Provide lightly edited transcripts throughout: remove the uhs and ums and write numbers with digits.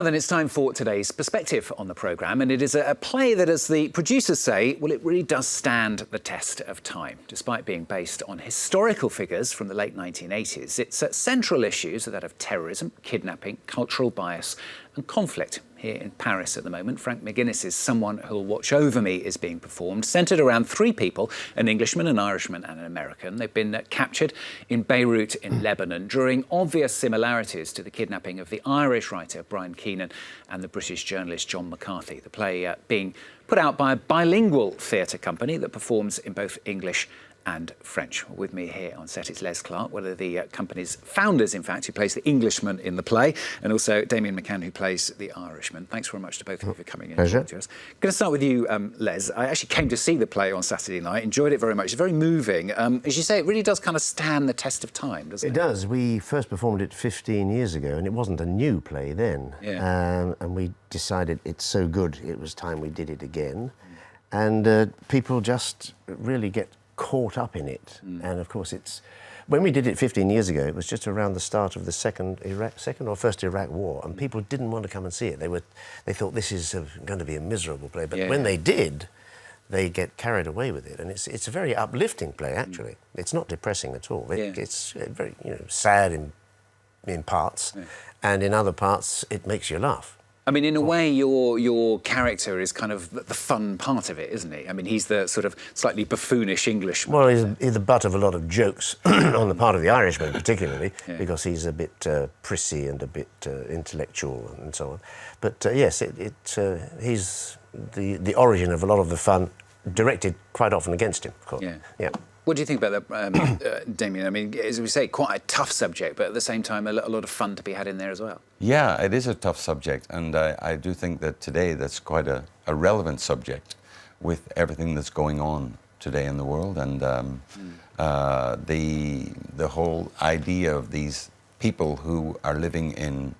Then it's time for today's perspective on the programme, and it is a play that, as the producers say, well, it really does stand the test of time. Despite being based on historical figures from the late 1980s, its central issues are that of terrorism, kidnapping, cultural bias and conflict. Here in Paris at the moment, Frank McGuinness's Someone Who'll Watch Over Me is being performed, centred around three people, an Englishman, an Irishman and an American. They've been captured in Beirut in Lebanon, drawing obvious similarities to the kidnapping of the Irish writer Brian Keenan and the British journalist John McCarthy. The play being put out by a bilingual theatre company that performs in both English and French. With me here on set is Les Clark, one of the company's founders, in fact, who plays the Englishman in the play, and also Damien McCann, who plays the Irishman. Thanks very much to both of you for coming in and talking to us. I'm going to start with you, Les. I actually came to see the play on Saturday night, enjoyed it very much. It's very moving. As you say, it really does kind of stand the test of time, doesn't it? It does. We first performed it 15 years ago, and it wasn't a new play then. Yeah. And we decided it's so good, it was time we did it again. And people just really get caught up in it. And of course when we did it 15 years ago, it was just around the start of the second or first Iraq war, and people didn't want to come and see it. They thought this is going to be a miserable play, but when they did, they get carried away with it, and it's a very uplifting play actually. It's not depressing at all. It's very sad in parts, and in other parts it makes you laugh. I mean, in a way, your character is kind of the fun part of it, isn't he? I mean, he's the sort of slightly buffoonish Englishman. Well, he's the butt of a lot of jokes on the part of the Irishman, particularly, because he's a bit prissy and a bit intellectual and so on. But yes, he's the origin of a lot of the fun, directed quite often against him, of course. Yeah. What do you think about that, Damien? I mean, as we say, quite a tough subject, but at the same time, a lot of fun to be had in there as well. Yeah, it is a tough subject, and I do think that today that's quite a relevant subject with everything that's going on today in the world, and the whole idea of these people who are living in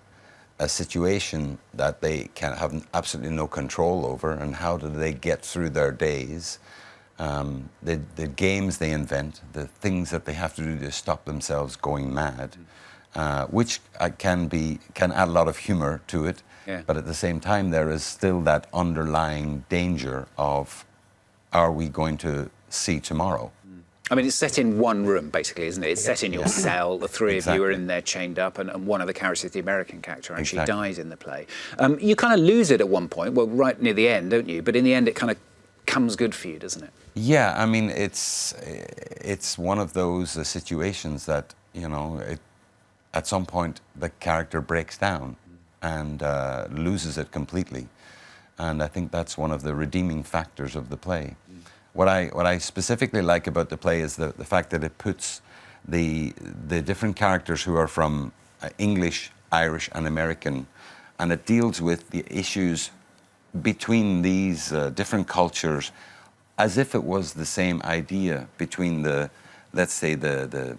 a situation that they can have absolutely no control over, and how do they get through their days. The games they invent, the things that they have to do to stop themselves going mad, which can add a lot of humour to it, but at the same time there is still that underlying danger of, are we going to see tomorrow? I mean, it's set in one room, basically, isn't it? It's set in your cell. The three of you are in there chained up, and one of the characters, the American character, actually dies in the play. You kind of lose it at one point, well, right near the end, don't you? But in the end, it kind of comes good for you, doesn't it? Yeah, I mean, it's one of those situations that, at some point the character breaks down and loses it completely. And I think that's one of the redeeming factors of the play. What I specifically like about the play is the fact that it puts the different characters who are from English, Irish and American, and it deals with the issues between these different cultures as if it was the same idea between let's say the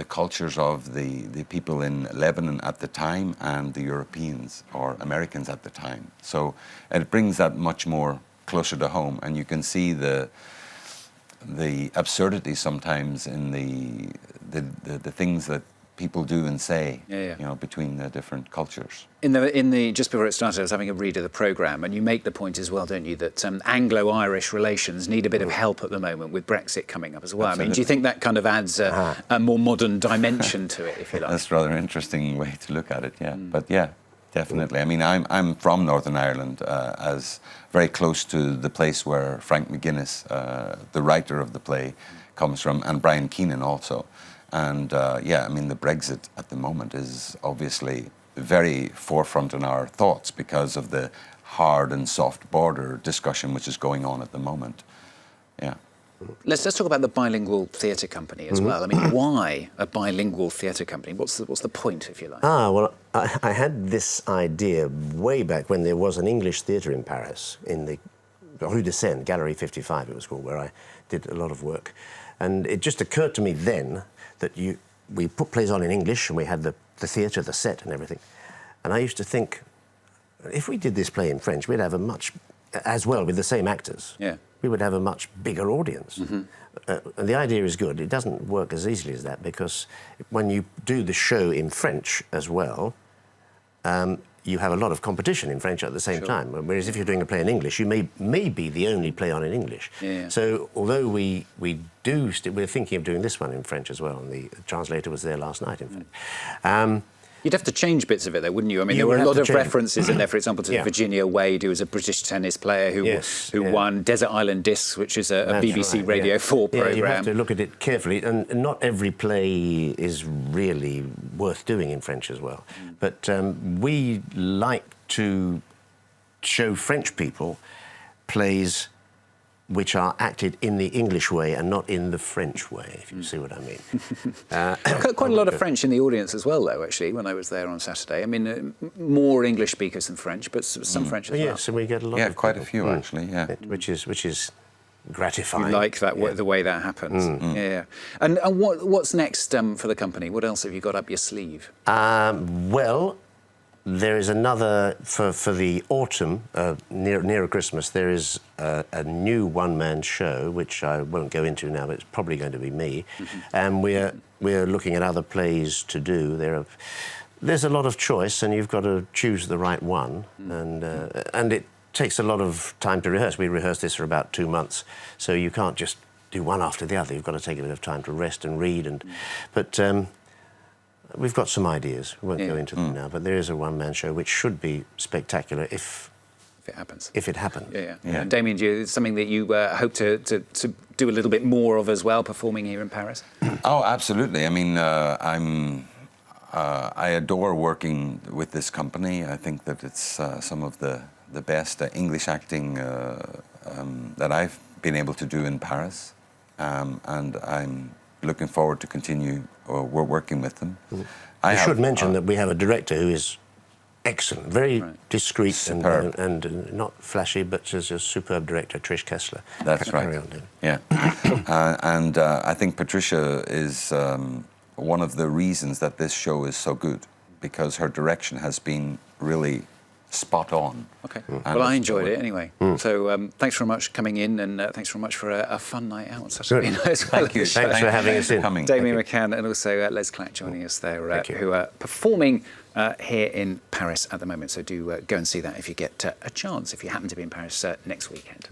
cultures of the people in Lebanon at the time and the Europeans or Americans at the time. So it brings that much more closer to home, and you can see the absurdity sometimes in the things that people do and say, between the different cultures. In the just before it started, I was having a read of the programme, and you make the point as well, don't you, that Anglo-Irish relations need a bit of help at the moment with Brexit coming up as well. Absolutely. I mean, do you think that kind of adds a more modern dimension to it, if you like? That's a rather interesting way to look at it, yeah. But yeah, definitely. I mean, I'm from Northern Ireland, as very close to the place where Frank McGuinness, the writer of the play, comes from, and Brian Keenan also. And I mean, the Brexit at the moment is obviously very forefront in our thoughts because of the hard and soft border discussion which is going on at the moment. Yeah. Let's talk about the bilingual theatre company as well. I mean, why a bilingual theatre company? What's the point, if you like? Well, I had this idea way back when there was an English theatre in Paris, in the Rue de Seine, Gallery 55 it was called, where I did a lot of work. And it just occurred to me then that we put plays on in English, and we had the theatre, the set and everything. And I used to think, if we did this play in French, we'd have a much, as well with the same actors, we would have a much bigger audience. And the idea is good. It doesn't work as easily as that, because when you do the show in French as well, you have a lot of competition in French at the same time. Whereas if you're doing a play in English, you may be the only play on in English. Yeah. So although we're thinking of doing this one in French as well, and the translator was there last night, in fact. You'd have to change bits of it, though, wouldn't you? I mean, You there were would a have lot to of change. references in there, for example, to Yeah. Virginia Wade, who was a British tennis player who won Desert Island Discs, which is a That's BBC right, Radio 4 programme. Yeah, you have to look at it carefully, and not every play is really worth doing in French as well. But we like to show French people plays which are acted in the English way and not in the French way, if you see what I mean. Quite a lot of French in the audience as well, though, actually, when I was there on Saturday. I mean, more English speakers than French, but some French as well. Yes, and we get a lot of Yeah, quite a people. few, actually, yeah. Which is gratifying. You like that the way that happens. Yeah. And what's next for the company? What else have you got up your sleeve? Well, there is another, for the autumn, nearer Christmas, there is a new one-man show, which I won't go into now, but it's probably going to be me. And we're looking at other plays to do. There's a lot of choice, and you've got to choose the right one. And it takes a lot of time to rehearse. We rehearsed this for about 2 months, so you can't just do one after the other. You've got to take a bit of time to rest and read. But we've got some ideas. We won't go into them now, but there is a one-man show which should be spectacular if it happens. If it happens. Yeah. And Damien, it's something that you hope to do a little bit more of as well, performing here in Paris? Oh, absolutely. I mean, I adore working with this company. I think that it's some of the best English acting that I've been able to do in Paris, and I'm looking forward to continue working with them. I should mention that we have a director who is excellent, very discreet and not flashy, but just a superb director, Trish Kessler. That's right. Carry on, Dan. Yeah. And I think Patricia is one of the reasons that this show is so good, because her direction has been really spot on. Okay. Well, I enjoyed it anyway. So thanks very much for coming in, and thanks very much for a fun night out on Saturday night as well. Thank you. Thanks for having us in. Damien McCann and also Les Clack joining us there, who are performing here in Paris at the moment. So do go and see that if you get a chance, if you happen to be in Paris next weekend.